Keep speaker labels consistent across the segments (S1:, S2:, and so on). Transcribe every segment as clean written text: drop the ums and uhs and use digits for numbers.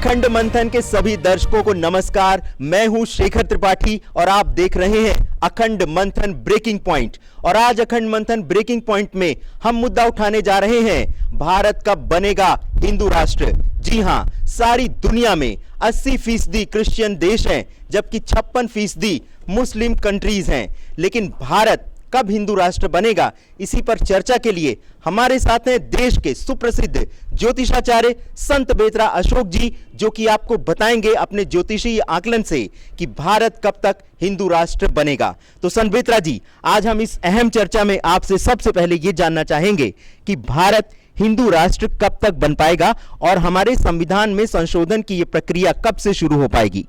S1: अखंड मंथन के सभी दर्शकों को नमस्कार। मैं हूं शेखर त्रिपाठी और आप देख रहे हैं अखंड मंथन ब्रेकिंग पॉइंट। और आज अखंड मंथन ब्रेकिंग पॉइंट में हम मुद्दा उठाने जा रहे हैं, भारत कब बनेगा हिंदू राष्ट्र। जी हां, सारी दुनिया में 80% क्रिश्चियन देश हैं, जबकि 56% मुस्लिम कंट्रीज हैं। लेकिन भारत कब हिंदू राष्ट्र बनेगा, इसी पर चर्चा के लिए हमारे साथ हैं देश के सुप्रसिद्ध ज्योतिषाचार्य संत बेतरा अशोक जी, जो कि आपको बताएंगे अपने ज्योतिषीय आकलन से कि भारत कब तक हिंदू राष्ट्र बनेगा। तो संत बेतरा जी, आज हम इस अहम चर्चा में आपसे सबसे पहले ये जानना चाहेंगे कि भारत हिंदू राष्ट्र कब तक बन पाएगा और हमारे संविधान में संशोधन की ये प्रक्रिया कब से शुरू हो पाएगी।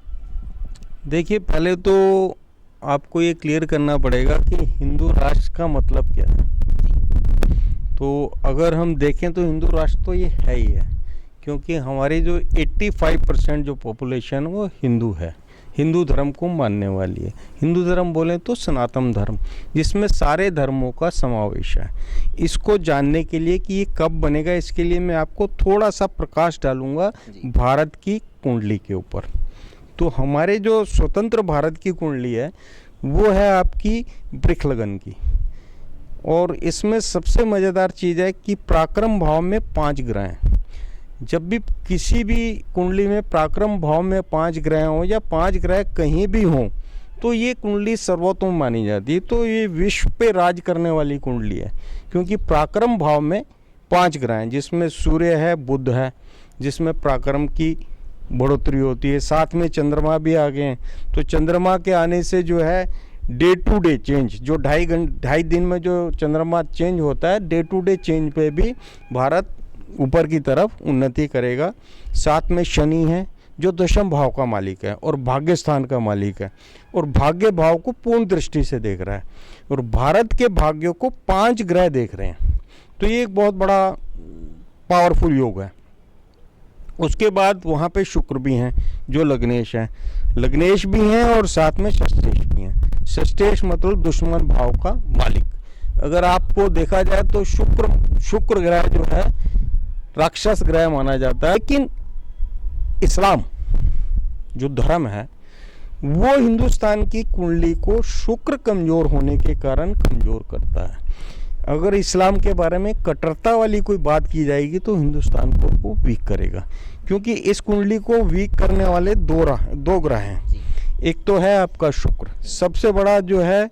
S2: देखिए, पहले तो आपको ये क्लियर करना पड़ेगा कि हिंदू राष्ट्र का मतलब क्या है। तो अगर हम देखें तो हिंदू राष्ट्र तो ये है ही है, क्योंकि हमारी जो 85% जो पॉपुलेशन वो हिंदू है, हिंदू धर्म को मानने वाली है। हिंदू धर्म बोलें तो सनातन धर्म, जिसमें सारे धर्मों का समावेश है। इसको जानने के लिए कि ये कब बनेगा, इसके लिए मैं आपको थोड़ा सा प्रकाश डालूंगा भारत की कुंडली के ऊपर। तो हमारे जो स्वतंत्र भारत की कुंडली है वो है आपकी वृक्ष लगन की, और इसमें सबसे मज़ेदार चीज़ है कि पराक्रम भाव में 5 ग्रह हैं। जब भी किसी भी कुंडली में पराक्रम भाव में 5 ग्रह हों या 5 ग्रह कहीं भी हों तो ये कुंडली सर्वोत्तम मानी जाती है। तो ये विश्व पे राज करने वाली कुंडली है, क्योंकि पराक्रम भाव में 5 ग्रह हैं, जिसमें सूर्य है, बुध है, जिसमें पराक्रम की बढ़ोतरी होती है। साथ में चंद्रमा भी आ गए हैं। तो चंद्रमा के आने से जो है डे टू डे चेंज, जो 2.5 दिन में जो चंद्रमा चेंज होता है, डे टू डे चेंज पे भी भारत ऊपर की तरफ उन्नति करेगा। साथ में शनि है जो दशम भाव का मालिक है और भाग्य स्थान का मालिक है, और भाग्य भाव को पूर्ण दृष्टि से देख रहा है, और भारत के भाग्य को 5 ग्रह देख रहे हैं। तो ये एक बहुत बड़ा पावरफुल योग है। उसके बाद वहाँ पे शुक्र भी हैं जो लग्नेश हैं, लग्नेश भी हैं, और साथ में षष्ठेश भी हैं। षष्ठेश मतलब दुश्मन भाव का मालिक। अगर आपको देखा जाए तो शुक्र ग्रह जो है राक्षस ग्रह माना जाता है। लेकिन इस्लाम जो धर्म है वो हिंदुस्तान की कुंडली को शुक्र कमजोर होने के कारण कमजोर करता है। अगर इस्लाम के बारे में कट्टरता वाली कोई बात की जाएगी तो हिंदुस्तान को वो वीक करेगा, क्योंकि इस कुंडली को वीक करने वाले दो ग्रह हैं। एक तो है आपका शुक्र, सबसे बड़ा जो है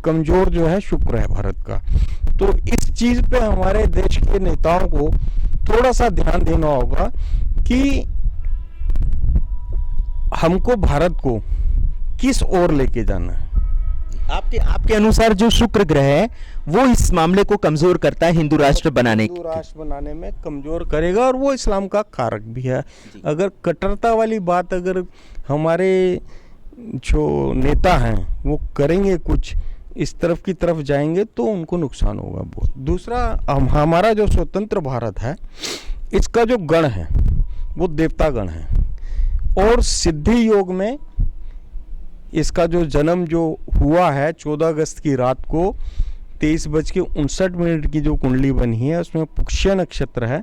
S2: कमजोर जो है शुक्र है भारत का। तो इस चीज़ पे हमारे देश के नेताओं को थोड़ा सा ध्यान देना होगा कि हमको भारत को किस ओर लेके जाना है।
S1: आपके अनुसार जो शुक्र ग्रह है वो इस मामले को कमजोर करता है हिंदू राष्ट्र बनाने
S2: में कमजोर करेगा, और वो इस्लाम का कारक भी है। अगर कट्टरता वाली बात अगर हमारे जो नेता हैं वो करेंगे, कुछ इस तरफ की तरफ जाएंगे तो उनको नुकसान होगा बहुत। दूसरा, हमारा जो स्वतंत्र भारत है इसका जो गण है वो देवता गण है, और सिद्धि योग में इसका जो जन्म जो हुआ है 14 अगस्त की रात को 23:59 की जो कुंडली बनी है उसमें पुष्य नक्षत्र है,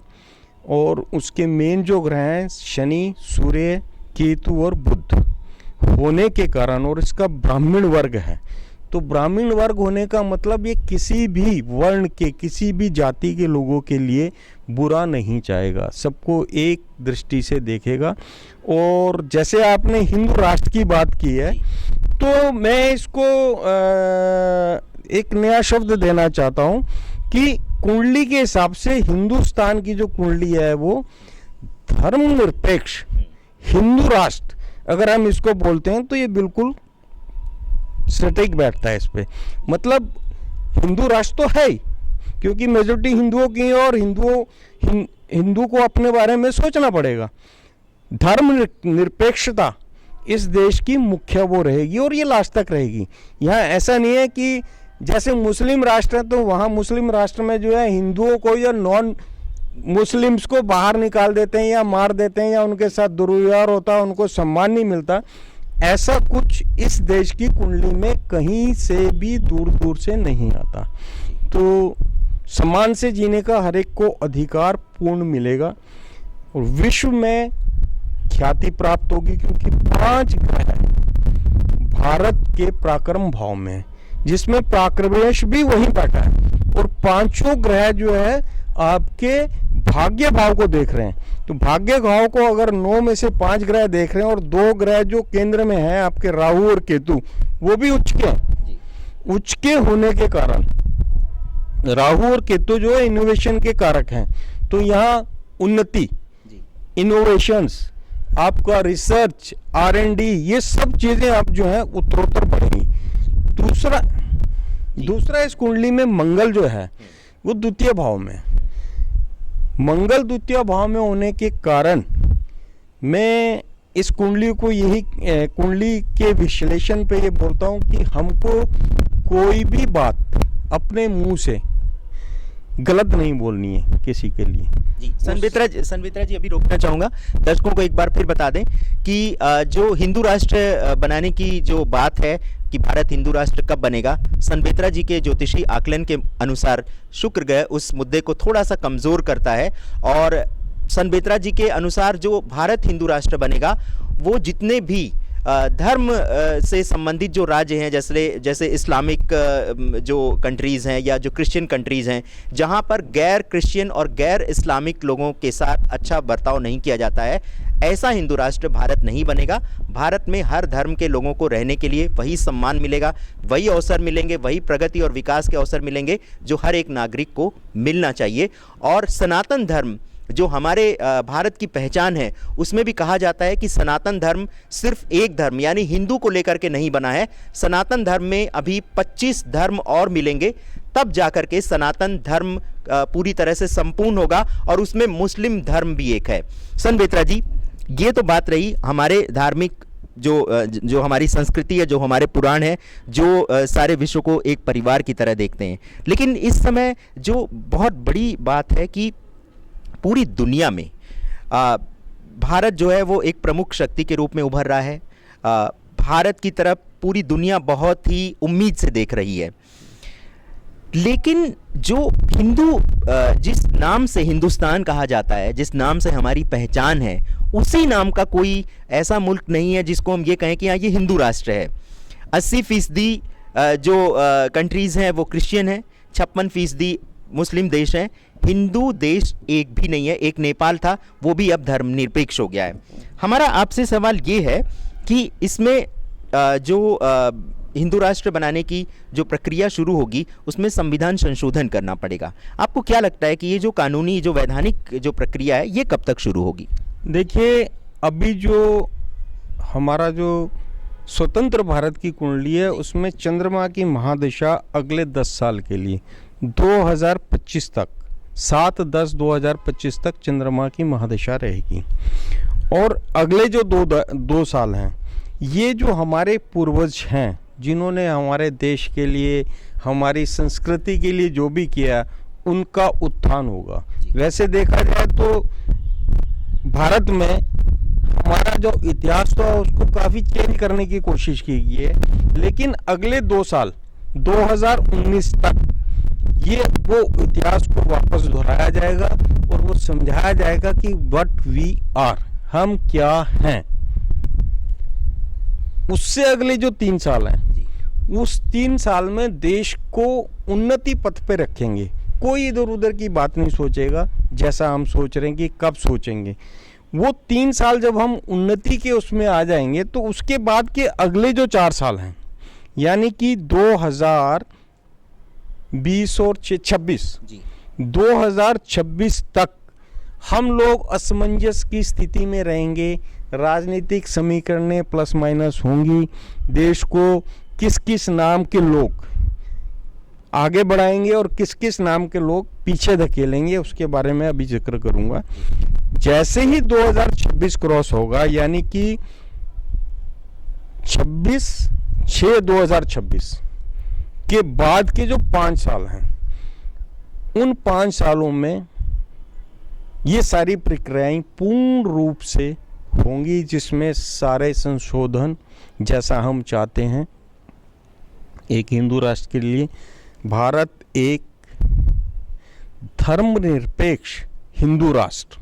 S2: और उसके मेन जो ग्रह हैं शनि, सूर्य, केतु और बुध होने के कारण, और इसका ब्राह्मण वर्ग है। तो ब्राह्मण वर्ग होने का मतलब ये किसी भी वर्ण के, किसी भी जाति के लोगों के लिए बुरा नहीं चाहेगा, सबको एक दृष्टि से देखेगा। और जैसे आपने हिंदू राष्ट्र की बात की है, तो मैं इसको एक नया शब्द देना चाहता हूँ कि कुंडली के हिसाब से हिंदुस्तान की जो कुंडली है वो धर्मनिरपेक्ष हिंदू राष्ट्र, अगर हम इसको बोलते हैं तो ये बिल्कुल सटीक बैठता है इस पे। मतलब हिंदू राष्ट्र तो है ही, क्योंकि मेजोरिटी हिंदुओं की है, और हिंदू को अपने बारे में सोचना पड़ेगा। धर्म निरपेक्षता इस देश की मुख्य वो रहेगी, और ये लास्ट तक रहेगी। यहाँ ऐसा नहीं है कि जैसे मुस्लिम राष्ट्र है तो वहाँ मुस्लिम राष्ट्र में जो है हिंदुओं को या नॉन मुस्लिम्स को बाहर निकाल देते हैं या मार देते हैं, या उनके साथ दुर्व्यवहार होता है, उनको सम्मान नहीं मिलता। ऐसा कुछ इस देश की कुंडली में कहीं से भी दूर दूर से नहीं आता। तो सम्मान से जीने का हर एक को अधिकार पूर्ण मिलेगा, और विश्व में ख्याति प्राप्त होगी, क्योंकि 5 ग्रह भारत के पराक्रम भाव में है, जिसमें पराक्रमेश भी वहीं बैठा है, और 5 ग्रह जो है आपके भाग्य भाव को देख रहे हैं। तो भाग्य भाव को अगर 9 में से 5 ग्रह देख रहे हैं, और 2 ग्रह जो केंद्र में हैं आपके राहु और केतु, वो भी उच्च के हैं। उच्च के होने के कारण राहु और केतु जो है इनोवेशन के कारक हैं, तो यहाँ उन्नति, इनोवेशंस, आपका रिसर्च, R&D, ये सब चीजें आप जो है उत्तरोत्तर बढ़ेंगी। दूसरा इस कुंडली में मंगल जो है वो द्वितीय भाव में, मंगल द्वितीय भाव में होने के कारण मैं इस कुंडली को कुंडली के विश्लेषण पे ये बोलता हूँ कि हमको कोई भी बात अपने मुंह से गलत नहीं बोलनी है किसी के लिए।
S1: जी संवित्रा जी अभी रोकना चाहूंगा, दर्शकों को एक बार फिर बता दें कि जो हिंदू राष्ट्र बनाने की जो बात है कि भारत हिंदू राष्ट्र कब बनेगा, संवित्रा जी के ज्योतिषी आकलन के अनुसार शुक्र ग्रह उस मुद्दे को थोड़ा सा कमजोर करता है, और संवित्रा जी के अनुसार जो भारत हिंदू राष्ट्र बनेगा वो जितने भी धर्म से संबंधित जो राज्य हैं, जैसे इस्लामिक जो कंट्रीज़ हैं या जो क्रिश्चियन कंट्रीज़ हैं, जहां पर गैर क्रिश्चियन और गैर इस्लामिक लोगों के साथ अच्छा बर्ताव नहीं किया जाता है, ऐसा हिंदू राष्ट्र भारत नहीं बनेगा। भारत में हर धर्म के लोगों को रहने के लिए वही सम्मान मिलेगा, वही अवसर मिलेंगे, वही प्रगति और विकास के अवसर मिलेंगे जो हर एक नागरिक को मिलना चाहिए। और सनातन धर्म जो हमारे भारत की पहचान है, उसमें भी कहा जाता है कि सनातन धर्म सिर्फ एक धर्म यानी हिंदू को लेकर के नहीं बना है। सनातन धर्म में अभी 25 धर्म और मिलेंगे, तब जाकर के सनातन धर्म पूरी तरह से संपूर्ण होगा, और उसमें मुस्लिम धर्म भी एक है। संवित्रा जी, ये तो बात रही हमारे धार्मिक जो हमारी संस्कृति है, जो हमारे पुराण है, जो सारे विश्व को एक परिवार की तरह देखते हैं। लेकिन इस समय जो बहुत बड़ी बात है कि पूरी दुनिया में भारत जो है वो एक प्रमुख शक्ति के रूप में उभर रहा है। भारत की तरफ पूरी दुनिया बहुत ही उम्मीद से देख रही है। लेकिन जो हिंदू जिस नाम से हिंदुस्तान कहा जाता है, जिस नाम से हमारी पहचान है, उसी नाम का कोई ऐसा मुल्क नहीं है जिसको हम ये कहें कि हाँ ये हिंदू राष्ट्र है। 80% जो कंट्रीज़ हैं वो क्रिश्चियन हैं, 56% मुस्लिम देश हैं। हिंदू देश एक भी नहीं है। एक नेपाल था, वो भी अब धर्मनिरपेक्ष हो गया है। हमारा आपसे सवाल ये है कि इसमें जो हिंदू राष्ट्र बनाने की जो प्रक्रिया शुरू होगी, उसमें संविधान संशोधन करना पड़ेगा। आपको क्या लगता है कि ये जो कानूनी, जो वैधानिक जो प्रक्रिया है, ये कब तक शुरू होगी?
S2: देखिए, अभी जो हमारा जो स्वतंत्र भारत की कुंडली है, उसमें चंद्रमा की महादशा अगले 10 साल के लिए 2025 तक, 7/10/2025 तक चंद्रमा की महादशा रहेगी। और अगले जो दो साल हैं, ये जो हमारे पूर्वज हैं, जिन्होंने हमारे देश के लिए, हमारी संस्कृति के लिए जो भी किया, उनका उत्थान होगा। वैसे देखा जाए तो भारत में हमारा जो इतिहास था उसको काफ़ी चेंज करने की कोशिश की गई है, लेकिन अगले 2 साल 2019 तक ये वो इतिहास को वापस दोहराया जाएगा और वो समझाया जाएगा कि व्हाट वी आर, हम क्या हैं। उससे अगले जो 3 साल हैं, उस 3 साल में देश को उन्नति पथ पे रखेंगे। कोई इधर उधर की बात नहीं सोचेगा जैसा हम सोच रहे हैं कि कब सोचेंगे। वो 3 साल जब हम उन्नति के उसमें आ जाएंगे, तो उसके बाद के अगले जो 4 साल हैं, यानी कि 2020 और 2026 तक हम लोग असमंजस की स्थिति में रहेंगे। राजनीतिक समीकरणें प्लस माइनस होंगी। देश को किस किस नाम के लोग आगे बढ़ाएंगे और किस किस नाम के लोग पीछे धकेलेंगे, उसके बारे में अभी जिक्र करूंगा। जैसे ही 2026 क्रॉस होगा, यानी कि 26/6/2026 के बाद के जो 5 साल हैं, उन 5 सालों में ये सारी प्रक्रियाएं पूर्ण रूप से होंगी, जिसमें सारे संशोधन जैसा हम चाहते हैं एक हिंदू राष्ट्र के लिए। भारत एक धर्मनिरपेक्ष हिंदू राष्ट्र,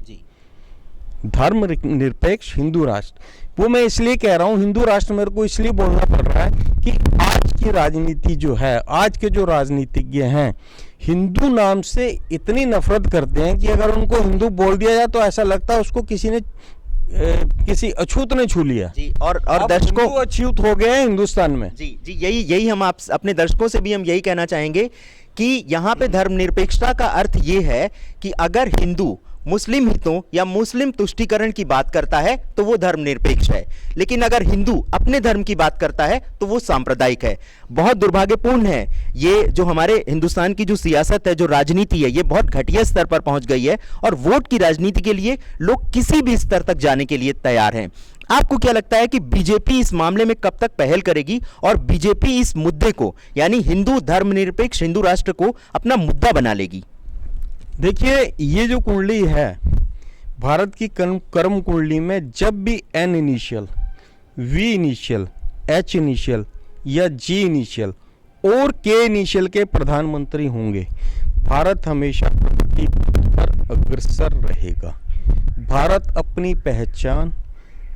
S2: धर्मनिरपेक्ष हिंदू राष्ट्र। वो मैं इसलिए कह रहा हूँ हिंदू राष्ट्र, मेरे को इसलिए बोलना पड़ रहा है कि आज की राजनीति जो है, आज के जो राजनीतिज्ञ हैं, हिंदू नाम से इतनी नफरत करते हैं कि अगर उनको हिंदू बोल दिया जाए तो ऐसा लगता है उसको किसी अछूत ने छू लिया
S1: जी। और दर्शकों,
S2: अछूत हो गए हैं हिंदुस्तान में।
S1: जी जी, यही हम आप अपने दर्शकों से भी हम यही कहना चाहेंगे कि यहाँ पे धर्मनिरपेक्षता का अर्थ ये है कि अगर हिंदू मुस्लिम हितों या मुस्लिम तुष्टीकरण की बात करता है तो वो धर्मनिरपेक्ष है, लेकिन अगर हिंदू अपने धर्म की बात करता है तो वो सांप्रदायिक है। बहुत दुर्भाग्यपूर्ण है ये जो हमारे हिंदुस्तान की जो सियासत है, जो राजनीति है, ये बहुत घटिया स्तर पर पहुंच गई है और वोट की राजनीति के लिए लोग किसी भी स्तर तक जाने के लिए तैयार हैं। आपको क्या लगता है कि बीजेपी इस मामले में कब तक पहल करेगी और बीजेपी इस मुद्दे को, यानी हिंदू धर्मनिरपेक्ष हिंदू राष्ट्र को अपना मुद्दा बना लेगी?
S2: देखिए, ये जो कुंडली है भारत की कर्म कुंडली में, जब भी N initial, V initial, H initial या जी इनिशियल और के इनिशियल के प्रधानमंत्री होंगे, भारत हमेशा प्रगति पर अग्रसर रहेगा। भारत अपनी पहचान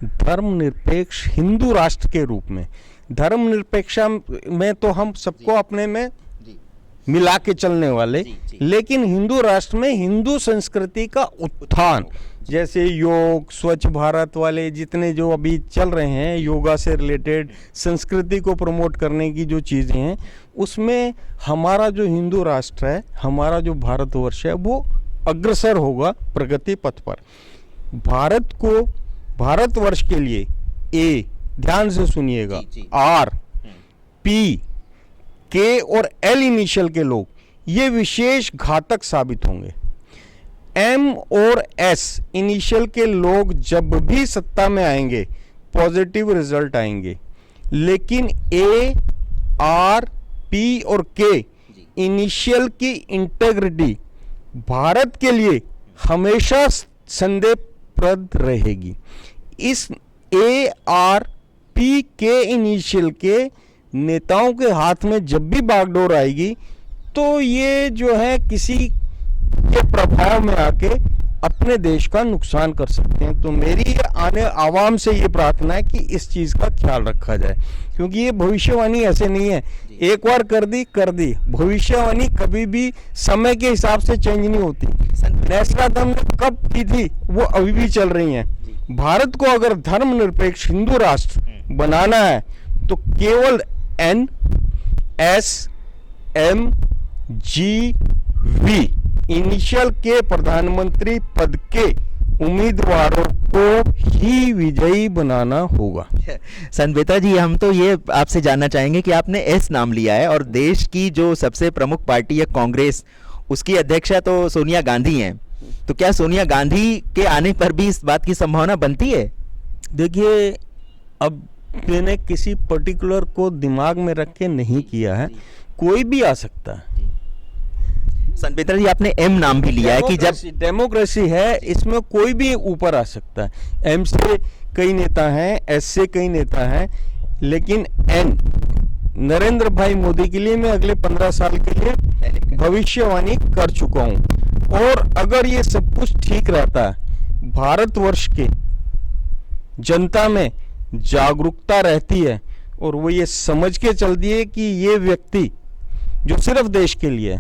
S2: धर्मनिरपेक्ष हिंदू राष्ट्र के रूप में, धर्मनिरपेक्षता में तो हम सबको अपने में मिला के चलने वाले, लेकिन हिंदू राष्ट्र में हिंदू संस्कृति का उत्थान, जैसे योग, स्वच्छ भारत वाले जितने जो अभी चल रहे हैं, योगा से रिलेटेड संस्कृति को प्रमोट करने की जो चीज़ें हैं, उसमें हमारा जो हिंदू राष्ट्र है, हमारा जो भारतवर्ष है, वो अग्रसर होगा प्रगति पथ पर। भारतवर्ष के लिए ए, ध्यान से सुनिएगा, आर, पी, के और एल इनिशियल के लोग ये विशेष घातक साबित होंगे। एम और एस इनिशियल के लोग जब भी सत्ता में आएंगे पॉजिटिव रिजल्ट आएंगे, लेकिन ए, आर, पी और के इनिशियल की इंटेग्रिटी भारत के लिए हमेशा संदेहप्रद रहेगी। इस ए, आर, पी, के इनिशियल के नेताओं के हाथ में जब भी बागडोर आएगी तो ये जो है किसी के प्रभाव में आके अपने देश का नुकसान कर सकते हैं। तो मेरी आवाम से ये प्रार्थना है कि इस चीज़ का ख्याल रखा जाए, क्योंकि ये भविष्यवाणी ऐसे नहीं है एक बार कर दी। भविष्यवाणी कभी भी समय के हिसाब से चेंज नहीं होती। नेस्ट्राडम ने कब की थी वो अभी भी चल रही हैं। भारत को अगर धर्मनिरपेक्ष हिंदू राष्ट्र बनाना है तो केवल N, S, M, G, V initial के प्रधानमंत्री पद के उम्मीदवारों को ही विजयी बनाना होगा।
S1: संत जी, हम तो ये आपसे जानना चाहेंगे कि आपने एस नाम लिया है और देश की जो सबसे प्रमुख पार्टी है कांग्रेस, उसकी अध्यक्षा तो सोनिया गांधी हैं, तो क्या सोनिया गांधी के आने पर भी इस बात की संभावना बनती है?
S2: देखिए, अब मैंने किसी पर्टिकुलर को दिमाग में रख के नहीं किया है, कोई भी आ सकता है।
S1: संत जी, आपने एम नाम भी लिया है कि जब
S2: डेमोक्रेसी है इसमें कोई भी ऊपर आ सकता है। एम से कई नेता हैं, एस से कई नेता हैं, लेकिन एन, नरेंद्र भाई मोदी के लिए मैं अगले 15 साल के लिए भविष्यवाणी कर चुका हूं। और अगर ये सब कुछ ठीक रहता है, भारतवर्ष के जनता में जागरूकता रहती है और वो ये समझ के चलती है कि ये व्यक्ति जो सिर्फ देश के लिए,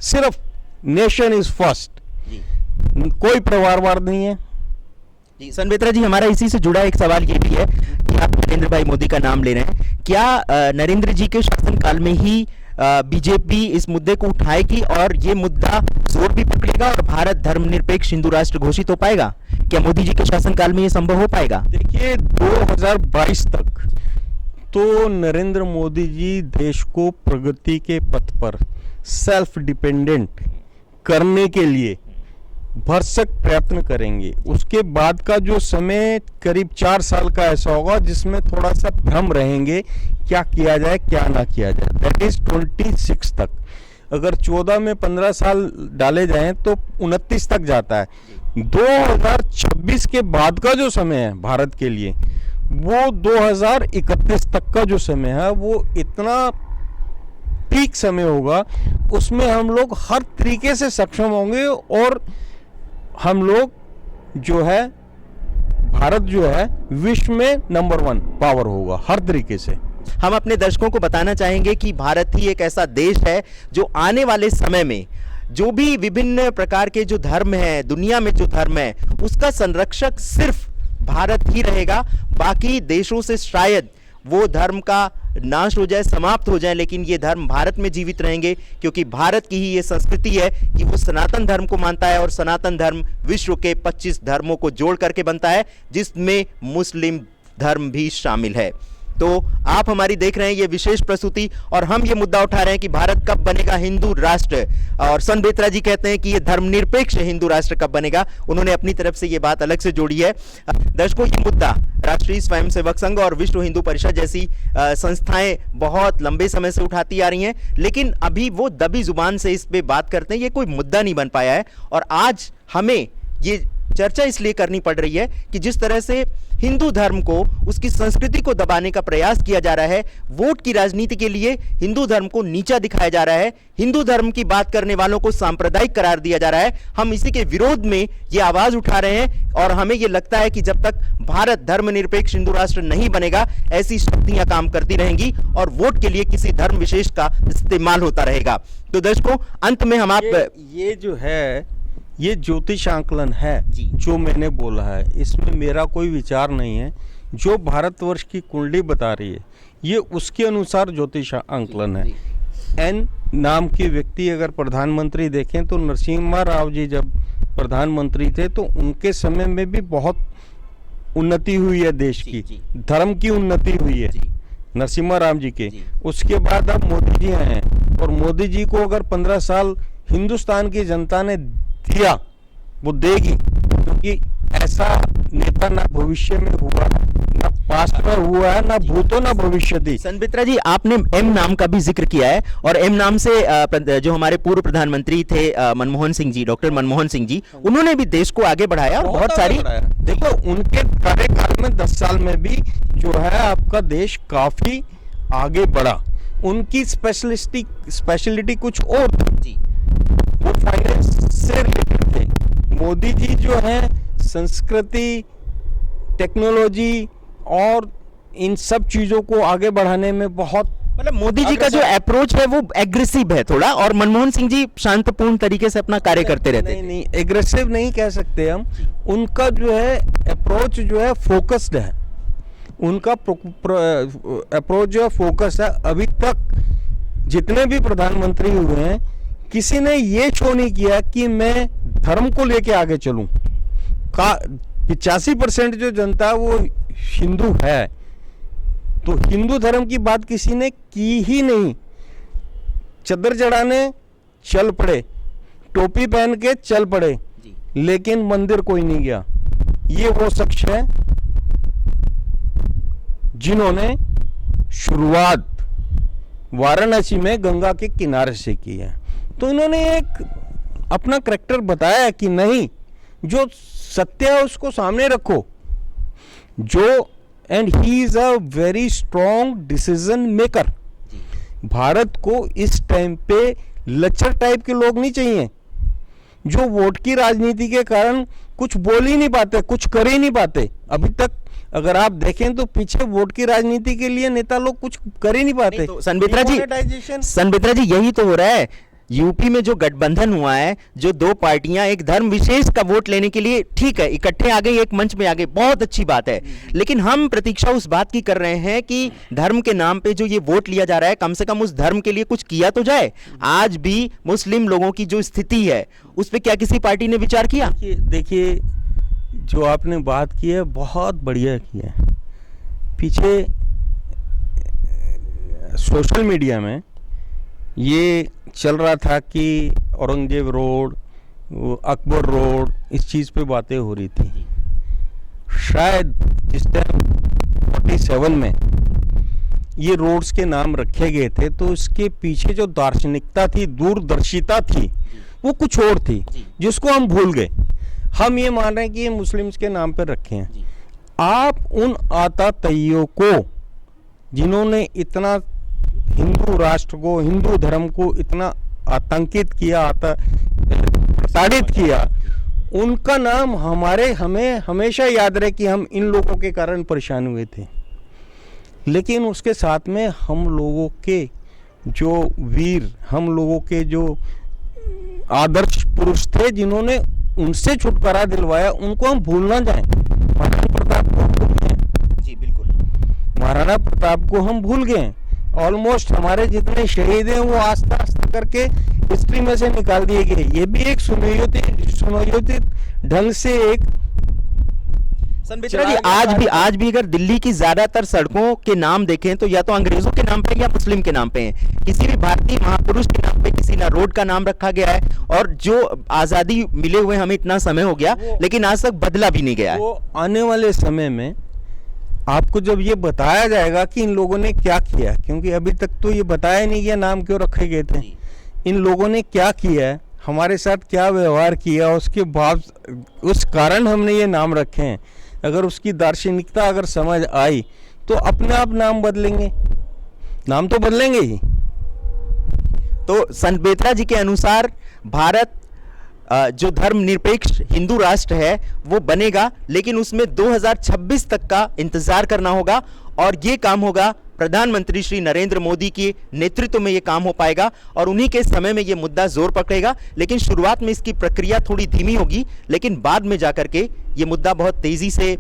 S2: सिर्फ नेशन इज फर्स्ट, कोई परिवारवाद नहीं है।
S1: जी संत जी, हमारा इसी से जुड़ा एक सवाल ये भी है कि आप नरेंद्र भाई मोदी का नाम ले रहे हैं, क्या नरेंद्र जी के शासनकाल में ही बीजेपी इस मुद्दे को उठाएगी और ये मुद्दा जोर भी पकड़ेगा और भारत धर्मनिरपेक्ष हिंदू राष्ट्र घोषित हो पाएगा? क्या मोदी जी के शासनकाल में ये संभव हो पाएगा?
S2: देखिए, 2022 तक तो नरेंद्र मोदी जी देश को प्रगति के पथ पर सेल्फ डिपेंडेंट करने के लिए भरसक प्रयत्न करेंगे। उसके बाद का जो समय करीब 4 साल का ऐसा होगा जिसमें थोड़ा सा भ्रम रहेंगे, क्या किया जाए क्या ना किया जाए। दैट इज 26 तक। अगर 14 में 15 साल डाले जाएं तो 29 तक जाता है। 2026 के बाद का जो समय है भारत के लिए, वो 2031 तक का जो समय है, वो इतना पीक समय होगा, उसमें हम लोग हर तरीके से सक्षम होंगे और हम लोग जो है भारत जो है विश्व में नंबर 1 पावर होगा हर तरीके से।
S1: हम अपने दर्शकों को बताना चाहेंगे कि भारत ही एक ऐसा देश है जो आने वाले समय में जो भी विभिन्न प्रकार के जो धर्म हैं, दुनिया में जो धर्म है, उसका संरक्षक सिर्फ भारत ही रहेगा। बाकी देशों से शायद वो धर्म का नाश हो जाए, समाप्त हो जाए, लेकिन ये धर्म भारत में जीवित रहेंगे, क्योंकि भारत की ही ये संस्कृति है कि वो सनातन धर्म को मानता है, और सनातन धर्म विश्व के 25 धर्मों को जोड़ करके बनता है, जिसमें मुस्लिम धर्म भी शामिल है। तो आप हमारी देख रहे हैं ये विशेष प्रस्तुति, और हम ये मुद्दा उठा रहे हैं कि भारत कब बनेगा हिंदू राष्ट्र, और सन बेत्रा जी कहते हैं कि ये धर्मनिरपेक्ष हिंदू राष्ट्र कब बनेगा। उन्होंने अपनी तरफ से ये बात अलग से जोड़ी है। दर्शकों, ये मुद्दा राष्ट्रीय स्वयंसेवक संघ और विश्व हिंदू परिषद जैसी संस्थाएं बहुत लंबे समय से उठाती आ रही हैं, लेकिन अभी वो दबी जुबान से इस पे बात करते हैं, ये कोई मुद्दा नहीं बन पाया है। और आज हमें ये चर्चा इसलिए करनी पड़ रही है कि जिस तरह से हिंदू धर्म को, उसकी संस्कृति को दबाने का प्रयास किया जा रहा है, वोट की राजनीति के लिए हिंदू धर्म को नीचा दिखाया जा रहा है, हिंदू धर्म की बात करने वालों को सांप्रदायिक करार दिया जा रहा है। हम इसी के विरोध में ये आवाज उठा रहे हैं, और हमें ये लगता है कि जब तक भारत धर्मनिरपेक्ष हिंदू राष्ट्र नहीं बनेगा, ऐसी शक्तियां काम करती रहेंगी और वोट के लिए किसी धर्म विशेष का इस्तेमाल होता रहेगा। तो दर्शकों, अंत में हम
S2: ये जो है ये ज्योतिष आंकलन है
S1: जी।
S2: जो मैंने बोला है, इसमें मेरा कोई विचार नहीं है। जो भारतवर्ष की कुंडली बता रही है ये उसके अनुसार ज्योतिष आंकलन है। एन नाम के व्यक्ति अगर प्रधानमंत्री देखें तो नरसिम्हा राव जी जब प्रधानमंत्री थे तो उनके समय में भी बहुत उन्नति हुई है देश की, धर्म की उन्नति हुई है नरसिम्हा राव जी के। उसके बाद अब मोदी जी हैं, और मोदी जी को अगर 15 साल हिंदुस्तान की जनता ने दिया, वो देगी, क्योंकि ऐसा नेता ना भविष्य में हुआ, ना पास्ट में हुआ है, ना भूतो ना भविष्यति।
S1: सन बेत्रा जी, आपने एम नाम का भी जिक्र किया है, और एम नाम से जो हमारे पूर्व प्रधानमंत्री थे मनमोहन सिंह जी, डॉक्टर मनमोहन सिंह जी, उन्होंने भी देश को आगे बढ़ाया और बहुत सारी,
S2: देखो उनके कार्यकाल में 10 साल में भी जो है आपका देश काफी आगे बढ़ा। उनकी स्पेशलिटी कुछ और थी, वो फाइनेंस से रिलेटेड थे। मोदी जी जो है संस्कृति, टेक्नोलॉजी और इन सब चीजों को आगे बढ़ाने में बहुत,
S1: मतलब मोदी जी का जो अप्रोच है वो एग्रेसिव है थोड़ा, और मनमोहन सिंह जी शांतपूर्ण तरीके से अपना कार्य करते रहते हैं।
S2: नहीं, एग्रेसिव नहीं कह सकते हम। उनका जो है अप्रोच जो है फोकस्ड है, उनका अप्रोच जो है फोकस है। अभी तक जितने भी प्रधानमंत्री हुए हैं किसी ने ये शो नहीं किया कि मैं धर्म को लेके आगे चलूं। 85% जो जनता वो हिंदू है, तो हिंदू धर्म की बात किसी ने की ही नहीं। चद्दर चढ़ाने चल पड़े, टोपी पहन के चल पड़े, लेकिन मंदिर कोई नहीं गया। ये वो शख्स है जिन्होंने शुरुआत वाराणसी में गंगा के किनारे से की है। तो इन्होंने एक अपना करैक्टर बताया कि नहीं, जो सत्य है उसको सामने रखो, जो and he is a very strong decision maker. Bharat को इस टाइम पे लच्चर टाइप के लोग नहीं चाहिए, जो वोट की राजनीति के कारण कुछ बोल ही नहीं पाते, कुछ कर ही नहीं पाते। अभी तक अगर आप देखें तो पीछे वोट की राजनीति के लिए नेता लोग कुछ कर ही नहीं पाते।
S1: तो सन बेत्रा जी यही तो हो रहा है। यूपी में जो गठबंधन हुआ है, जो दो पार्टियां एक धर्म विशेष का वोट लेने के लिए ठीक है इकट्ठे आ गई, एक मंच में आ गई, बहुत अच्छी बात है, लेकिन हम प्रतीक्षा उस बात की कर रहे हैं कि धर्म के नाम पे जो ये वोट लिया जा रहा है, कम से कम उस धर्म के लिए कुछ किया तो जाए। आज भी मुस्लिम लोगों की जो स्थिति है उस पर क्या किसी पार्टी ने विचार किया?
S2: देखिए जो आपने बात की है बहुत बढ़िया की है। पीछे सोशल मीडिया में ये चल रहा था कि औरंगजेब रोड, अकबर रोड, इस चीज़ पे बातें हो रही थी। शायद जिस टाइम 47 में ये रोड्स के नाम रखे गए थे तो इसके पीछे जो दार्शनिकता थी, दूरदर्शिता थी, वो कुछ और थी जिसको हम भूल गए। हम ये मान रहे हैं कि ये मुस्लिम्स के नाम पर रखे हैं। आप उन आतातैयों को जिन्होंने इतना हिंदू राष्ट्र को, हिंदू धर्म को इतना आतंकित किया, प्रताड़ित किया, उनका नाम हमें हमेशा याद रहे कि हम इन लोगों के कारण परेशान हुए थे। लेकिन उसके साथ में हम लोगों के जो वीर, हम लोगों के जो आदर्श पुरुष थे जिन्होंने उनसे छुटकारा दिलवाया, उनको हम भूल ना जाएं। महाराणा प्रताप को भूल गए जी, बिल्कुल महाराणा प्रताप को हम भूल गए। ऑलमोस्ट हमारे जितने शहीद हैं वो आस्ता आस्ता करके हिस्ट्री में से निकाल दिए गए। ये भी एक सुनियोजित ढंग से एक
S1: संबित्रा जी, आज भी अगर दिल्ली की ज्यादातर सड़कों के नाम देखें तो या तो अंग्रेजों के नाम पे या मुस्लिम के नाम पे हैं। किसी भी भारतीय महापुरुष के नाम पे किसी ना रोड का नाम रखा गया है, और जो आजादी मिले हुए हमें इतना समय हो गया लेकिन आज तक बदला भी नहीं गया है।
S2: वो आने वाले समय में आपको जब ये बताया जाएगा कि इन लोगों ने क्या किया, क्योंकि अभी तक तो ये बताया नहीं गया नाम क्यों रखे गए थे, इन लोगों ने क्या किया है, हमारे साथ क्या व्यवहार किया, उसके बाद उस कारण हमने ये नाम रखे हैं। अगर उसकी दार्शनिकता अगर समझ आई तो अपने आप नाम बदलेंगे, नाम तो बदलेंगे ही।
S1: तो संत बेत्रा जी के अनुसार भारत जो धर्मनिरपेक्ष हिंदू राष्ट्र है वो बनेगा, लेकिन उसमें 2026 तक का इंतजार करना होगा, और ये काम होगा प्रधानमंत्री श्री नरेंद्र मोदी के नेतृत्व में ये काम हो पाएगा, और उन्हीं के समय में ये मुद्दा जोर पकड़ेगा। लेकिन शुरुआत में इसकी प्रक्रिया थोड़ी धीमी होगी, लेकिन बाद में जाकर के ये मुद्दा बहुत तेजी से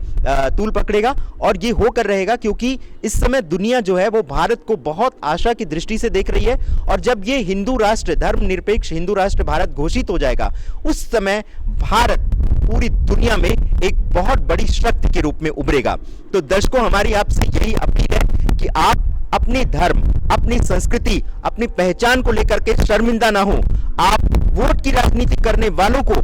S1: तूल पकड़ेगा, और ये होकर रहेगा क्योंकि इस समय दुनिया जो है वो भारत को बहुत आशा की दृष्टि से देख रही है। और जब ये हिंदू राष्ट्र, धर्मनिरपेक्ष हिंदू राष्ट्र भारत घोषित हो जाएगा, उस समय भारत पूरी दुनिया में एक बहुत बड़ी शक्ति के रूप में उभरेगा। तो दर्शकों, हमारी आपसे यही अपील है कि आप अपने धर्म, अपनी संस्कृति, अपनी पहचान को लेकर के शर्मिंदा ना हो। आप वोट की राजनीति करने वालों को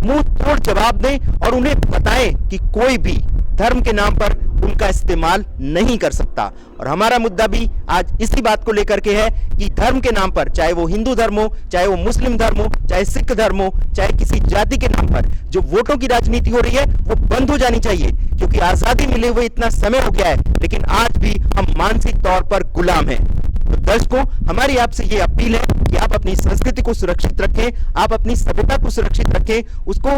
S1: मुंह तोड़ जवाब दें और उन्हें बताएं कि कोई भी धर्म के नाम पर उनका इस्तेमाल नहीं कर सकता। और हमारा मुद्दा भी आज इसी बात को लेकर के है कि धर्म के नाम पर, चाहे वो हिंदू धर्म हो, चाहे वो मुस्लिम धर्म हो, चाहे सिख धर्म हो, चाहे किसी जाति के नाम पर जो वोटों की राजनीति हो रही है वो बंद हो जानी चाहिए। क्योंकि आजादी मिले हुए इतना समय हो गया है, लेकिन आज भी हम मानसिक तौर पर गुलाम हैं। तो दर्शकों, हमारी आपसे ये अपील है कि आप अपनी संस्कृति को सुरक्षित रखें, आप अपनी सभ्यता को सुरक्षित रखें, उसको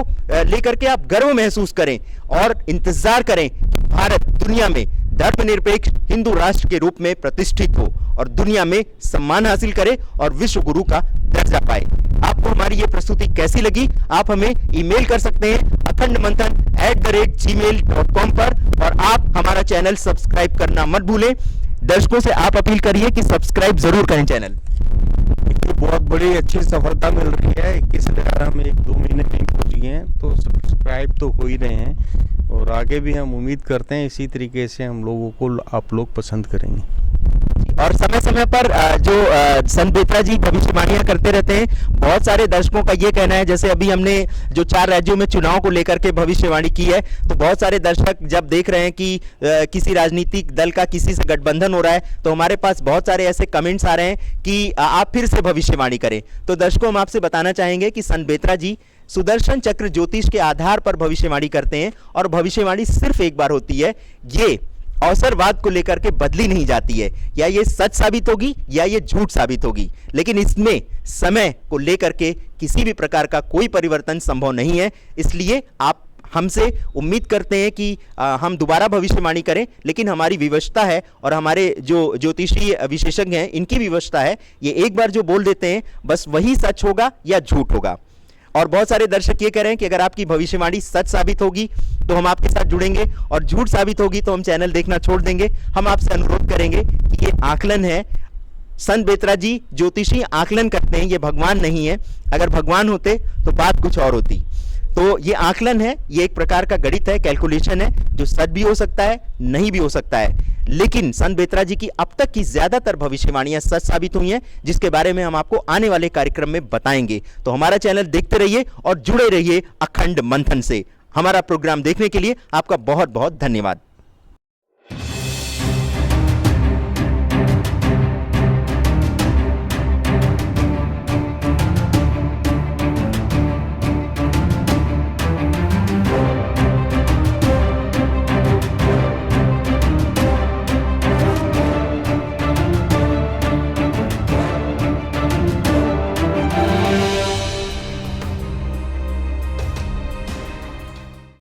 S1: लेकर के आप गर्व महसूस करें और इंतजार करें कि भारत दुनिया में धर्मनिरपेक्ष हिंदू राष्ट्र के रूप में प्रतिष्ठित हो और दुनिया में सम्मान हासिल करे और विश्व गुरु का दर्जा पाए। आपको हमारी ये प्रस्तुति कैसी लगी? आप हमें ईमेल कर सकते हैं akhand-manthan@gmail.com पर, और आप हमारा चैनल सब्सक्राइब करना मत भूलें। दर्शकों से आप अपील करिए कि सब्सक्राइब जरूर करें चैनल।
S2: बहुत बड़ी अच्छी सफलता मिल रही है। 21,000 हम 1-2 महीने में पहुंच गए हैं, तो सब्सक्राइब तो हो ही रहे हैं, और आगे भी हम उम्मीद करते हैं इसी तरीके से हम लोगों को आप लोग पसंद करेंगे।
S1: और समय समय पर जो संत बेत्रा जी भविष्यवाणियां करते रहते हैं, बहुत सारे दर्शकों का ये कहना है, जैसे अभी हमने जो 4 राज्यों में चुनाव को लेकर के भविष्यवाणी की है, तो बहुत सारे दर्शक जब देख रहे हैं कि किसी राजनीतिक दल का किसी से गठबंधन हो रहा है, तो हमारे पास बहुत सारे ऐसे कमेंट्स आ रहे हैं कि आप फिर से भविष्यवाणी करें। तो दर्शकों, हम आपसे बताना चाहेंगे कि संत बेत्रा जी सुदर्शन चक्र ज्योतिष के आधार पर भविष्यवाणी करते हैं, और भविष्यवाणी सिर्फ एक बार होती है। ये अवसरवाद को लेकर के बदली नहीं जाती है, या ये सच साबित होगी या ये झूठ साबित होगी, लेकिन इसमें समय को लेकर के किसी भी प्रकार का कोई परिवर्तन संभव नहीं है। इसलिए आप हमसे उम्मीद करते हैं कि हम दोबारा भविष्यवाणी करें, लेकिन हमारी विवशता है और हमारे जो ज्योतिषी विशेषज्ञ हैं इनकी विवशता है, ये एक बार जो बोल देते हैं बस वही सच होगा या झूठ होगा। और बहुत सारे दर्शक ये कह रहे हैं कि अगर आपकी भविष्यवाणी सच साबित होगी तो हम आपके साथ जुड़ेंगे, और झूठ साबित होगी तो हम चैनल देखना छोड़ देंगे। हम आपसे अनुरोध करेंगे कि ये आकलन है, संत बेत्रा जी ज्योतिषी आकलन करते हैं, ये भगवान नहीं है। अगर भगवान होते तो बात कुछ और होती। तो ये आकलन है, ये एक प्रकार का गणित है, कैलकुलेशन है, जो सच भी हो सकता है, नहीं भी हो सकता है। लेकिन संत बेत्रा जी की अब तक की ज्यादातर भविष्यवाणियां सच साबित हुई हैं, जिसके बारे में हम आपको आने वाले कार्यक्रम में बताएंगे। तो हमारा चैनल देखते रहिए और जुड़े रहिए अखंड मंथन से। हमारा प्रोग्राम देखने के लिए आपका बहुत बहुत धन्यवाद।